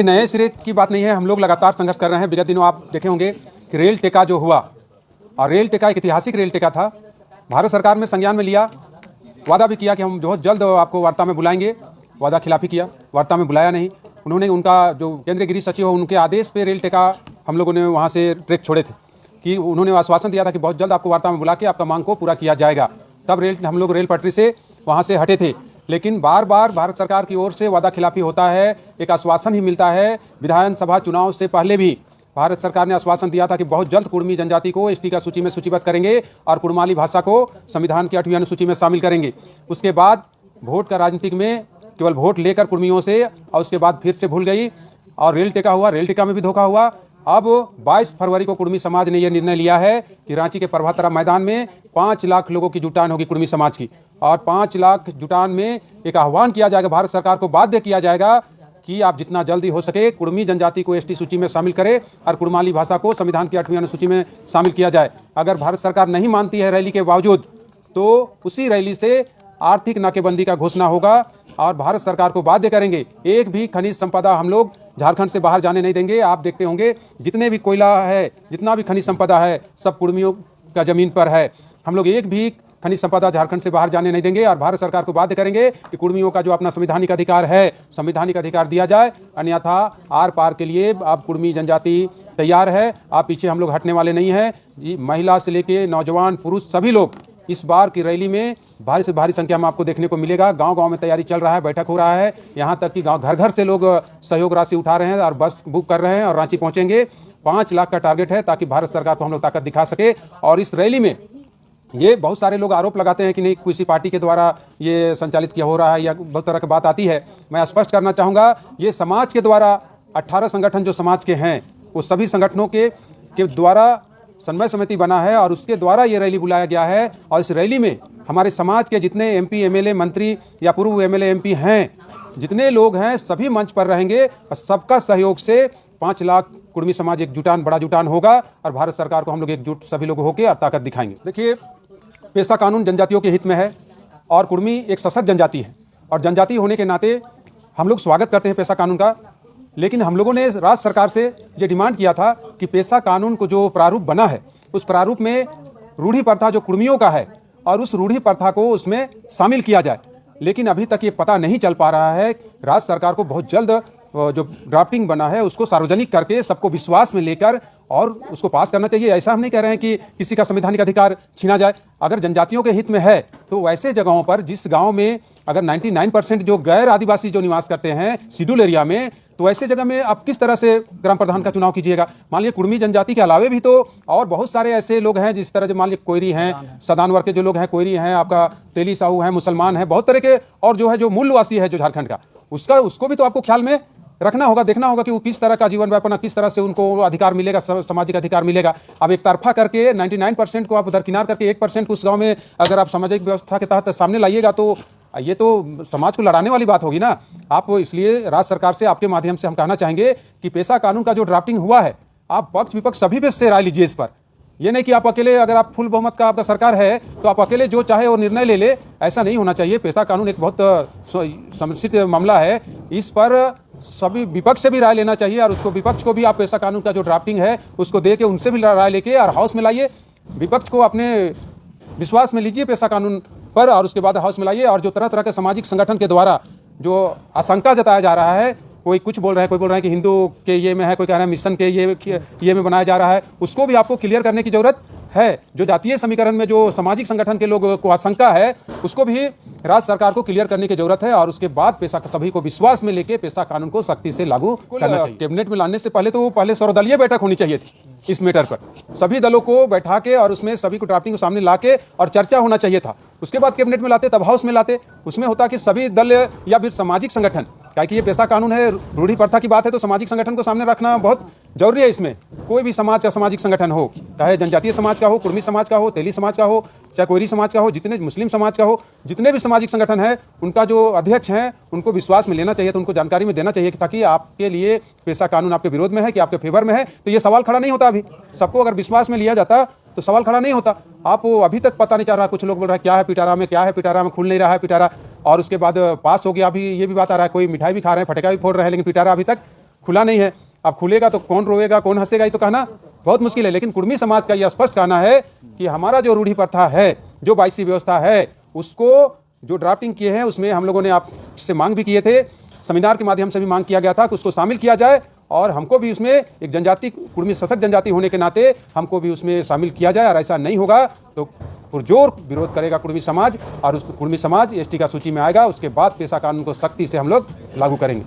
नए सिरे की बात नहीं है, हम लोग लगातार संघर्ष कर रहे हैं। विगत दिनों आप देखे होंगे कि रेल टेका जो हुआ, और रेल टेका एक ऐतिहासिक रेल टेका था। भारत सरकार ने संज्ञान में लिया, वादा भी किया कि हम बहुत जल्द आपको वार्ता में बुलाएंगे। वादा खिलाफी किया, वार्ता में बुलाया नहीं। उन्होंने उनका जो केंद्रीय गृह सचिव हो, उनके आदेश पे रेल टेका हम लोगों ने वहाँ से ट्रैक छोड़े थे कि उन्होंने आश्वासन दिया था कि बहुत जल्द आपको वार्ता में बुला के आपका मांग को पूरा किया जाएगा। तब हम लोग रेल पटरी से वहाँ से हटे थे। लेकिन बार बार भारत सरकार की ओर से वादा खिलाफी होता है, एक आश्वासन ही मिलता है। विधानसभा चुनाव से पहले भी भारत सरकार ने आश्वासन दिया था कि बहुत जल्द कुड़मी जनजाति को एसटी का सूची में सूचीबद्ध करेंगे और कुड़माली भाषा को संविधान की 8वीं अनुसूची में शामिल करेंगे। उसके बाद वोट का राजनीतिक में केवल वोट लेकर कुड़मियों से, और उसके बाद फिर से भूल गई और रेल टेका हुआ। रेल टेका में भी धोखा हुआ। अब 22 फरवरी को कुड़मी समाज ने यह निर्णय लिया है कि रांची के प्रभातरा मैदान में 5 लाख लोगों की जुटान होगी कुड़मी समाज की, और 5 लाख जुटान में एक आह्वान किया जाएगा, भारत सरकार को बाध्य किया जाएगा कि आप जितना जल्दी हो सके कुड़मी जनजाति को एसटी सूची में शामिल करें और कुड़माली भाषा को संविधान की 8वीं अनुसूची में शामिल किया जाए। अगर भारत सरकार नहीं मानती है रैली के बावजूद, तो उसी रैली से आर्थिक नाकेबंदी का घोषणा होगा और भारत सरकार को बाध्य करेंगे। एक भी खनिज संपदा हम लोग झारखंड से बाहर जाने नहीं देंगे। आप देखते होंगे जितने भी कोयला है, जितना भी खनिज संपदा है, सब कुड़मियों का जमीन पर है। हम लोग एक भी खनिज संपदा झारखंड से बाहर जाने नहीं देंगे और भारत सरकार को बाध्य करेंगे कि कुड़मियों का जो अपना संवैधानिक अधिकार है, संवैधानिक अधिकार दिया जाए, अन्यथा आर पार के लिए आप कुड़मी जनजाति तैयार है। आप पीछे हम लोग हटने वाले नहीं हैं। महिला से लेके नौजवान, पुरुष, सभी लोग इस बार की रैली में भारी से भारी संख्या में आपको देखने को मिलेगा। गांव-गांव में तैयारी चल रहा है, बैठक हो रहा है, यहाँ तक कि गांव घर-घर से लोग सहयोग राशि उठा रहे हैं और बस बुक कर रहे हैं और रांची पहुंचेंगे। 5 लाख का टारगेट है ताकि भारत सरकार को हम लोग ताकत दिखा सके। और इस रैली में ये बहुत सारे लोग आरोप लगाते हैं कि नहीं किसी पार्टी के द्वारा ये संचालित किया हो रहा है या बहुत तरह की बात आती है। मैं स्पष्ट करना चाहूँगा, ये समाज के द्वारा 18 संगठन जो समाज के हैं, वो सभी संगठनों के द्वारा समन्वय समिति बना है और उसके द्वारा ये रैली बुलाया गया है। और इस रैली में हमारे समाज के जितने एमपी, एमएलए, मंत्री या पूर्व एमएलए, एमपी हैं, जितने लोग हैं, सभी मंच पर रहेंगे और सबका सहयोग से 5 लाख कुड़मी समाज एक जुटान, बड़ा जुटान होगा और भारत सरकार को हम लोग एकजुट सभी लोग होकर और ताकत दिखाएंगे। देखिए, पेशा कानून जनजातियों के हित में है और कुड़मी एक सशक्त जनजाति है और जनजाति होने के नाते हम लोग स्वागत करते हैं पेशा कानून का। लेकिन हम लोगों ने राज्य सरकार से ये डिमांड किया था कि पेशा कानून को जो प्रारूप बना है, उस प्रारूप में रूढ़ी प्रथा जो कुड़मियों का है और उस रूढ़ी प्रथा को उसमें शामिल किया जाए। लेकिन अभी तक ये पता नहीं चल पा रहा है। राज्य सरकार को बहुत जल्द जो ड्राफ्टिंग बना है उसको सार्वजनिक करके सबको विश्वास में लेकर और उसको पास करना चाहिए। ऐसा हम नहीं कह रहे हैं कि किसी का संवैधानिक अधिकार छीना जाए। अगर जनजातियों के हित में है तो वैसे जगहों पर, जिस गांव में अगर 99% जो गैर आदिवासी जो निवास करते हैं शेड्यूल एरिया में, तो ऐसे जगह में आप किस तरह से ग्राम प्रधान का चुनाव कीजिएगा। मान लीजिए कुड़मी जनजाति के अलावे भी तो और बहुत सारे ऐसे लोग हैं, जिस तरह जो मान लीजिए कोयरी हैं, सदान वर्ग के जो लोग हैं, कोयरी हैं, आपका तेली साहू हैं, मुसलमान हैं, बहुत तरह के, और जो है जो मूलवासी है जो झारखंड का, उसको भी तो आपको ख्याल में रखना होगा, देखना होगा कि वो किस तरह का जीवन व्यापन, किस तरह से उनको अधिकार मिलेगा, सामाजिक अधिकार मिलेगा। अब एक तरफा करके 99% को आप दरकिनार करके 1% को उस गांव में अगर आप सामाजिक व्यवस्था के तहत सामने लाइएगा तो ये तो समाज को लड़ाने वाली बात होगी ना। आप इसलिए राज्य सरकार से आपके माध्यम से हम कहना चाहेंगे कि पेशा कानून का जो ड्राफ्टिंग हुआ है, आप पक्ष विपक्ष सभी पे से राय लीजिए इस पर। ये नहीं कि आप अकेले, अगर आप फुल बहुमत का आपका सरकार है तो आप अकेले जो चाहे वो निर्णय ले ले, ऐसा नहीं होना चाहिए। पेशा कानून एक बहुत समर्थित मामला है, इस पर सभी विपक्ष से भी राय लेना चाहिए और उसको विपक्ष को भी आप पेशा कानून का जो ड्राफ्टिंग है उसको दे के उनसे भी राय लेके और हाउस में लाइए। विपक्ष को अपने विश्वास में लीजिए पेशा कानून पर और उसके बाद हाउस में लाइए। और जो तरह तरह के सामाजिक संगठन के द्वारा जो आशंका जताया जा रहा है, कोई कुछ बोल रहा है, कोई बोल रहा है कि हिंदू के ये में है, कोई कह रहा है मिशन के ये में बनाया जा रहा है, उसको भी आपको क्लियर करने की जरूरत है। जो जातीय समीकरण में जो सामाजिक संगठन के लोगों को आशंका है, उसको भी राज्य सरकार को क्लियर करने की जरूरत है और उसके बाद पेशा सभी को विश्वास में लेके पेशा कानून को सख्ती से लागू करना चाहिए। कैबिनेट में लाने से पहले तो पहले सर्वदलीय बैठक होनी चाहिए थी इस मैटर पर, सभी दलों को बैठा के और उसमें सभी को ड्राफ्टिंग को सामने लाके और चर्चा होना चाहिए था। उसके बाद कैबिनेट में लाते, तब हाउस में लाते। उसमें होता कि सभी दल या फिर सामाजिक संगठन, क्या कि ये पेशा कानून है, रूढ़ी प्रथा की बात है, तो सामाजिक संगठन को सामने रखना बहुत जरूरी है। इसमें कोई भी समाज या सामाजिक संगठन हो, चाहे जनजातीय समाज का हो, कुड़मी समाज का हो, तेली समाज का हो, चाहे कोयरी समाज का हो, जितने मुस्लिम समाज का हो, जितने भी सामाजिक संगठन है, उनका जो अध्यक्ष हैं उनको विश्वास में लेना चाहिए, तो उनको जानकारी में देना चाहिए ताकि आपके लिए पेशा कानून आपके विरोध में है कि आपके फेवर में है, तो ये सवाल खड़ा नहीं होता। अभी सबको अगर विश्वास में लिया जाता तो सवाल खड़ा नहीं होता। आप वो अभी तक पता नहीं चल रहा, कुछ लोग बोल रहे हैं क्या है पिटारा में, क्या है पिटारा में, खुल नहीं रहा है पिटारा, और उसके बाद पास हो गया। अभी ये भी बात आ रहा है, कोई मिठाई भी खा रहे हैं, फटका भी फोड़ रहे हैं, लेकिन पिटारा अभी तक खुला नहीं है। अब खुलेगा तो कौन रोएगा कौन हंसेगा ये तो कहना बहुत मुश्किल है। लेकिन कुर्मी समाज का यह स्पष्ट कहना है कि हमारा जो रूढ़ी प्रथा है, जो 22वीं व्यवस्था है, उसको जो ड्राफ्टिंग किए हैं उसमें हम लोगों ने आपसे मांग भी किए थे, सेमिनार के माध्यम से भी मांग किया गया था कि उसको शामिल किया जाए और हमको भी उसमें एक जनजाति, कुर्मी सशक्त जनजाति होने के नाते हमको भी उसमें शामिल किया जाए। और ऐसा नहीं होगा तो पुरजोर विरोध करेगा कुर्मी समाज, और उस कुर्मी समाज एसटी का सूची में आएगा। उसके बाद पेशा कानून को सख्ती से हम लोग लागू करेंगे।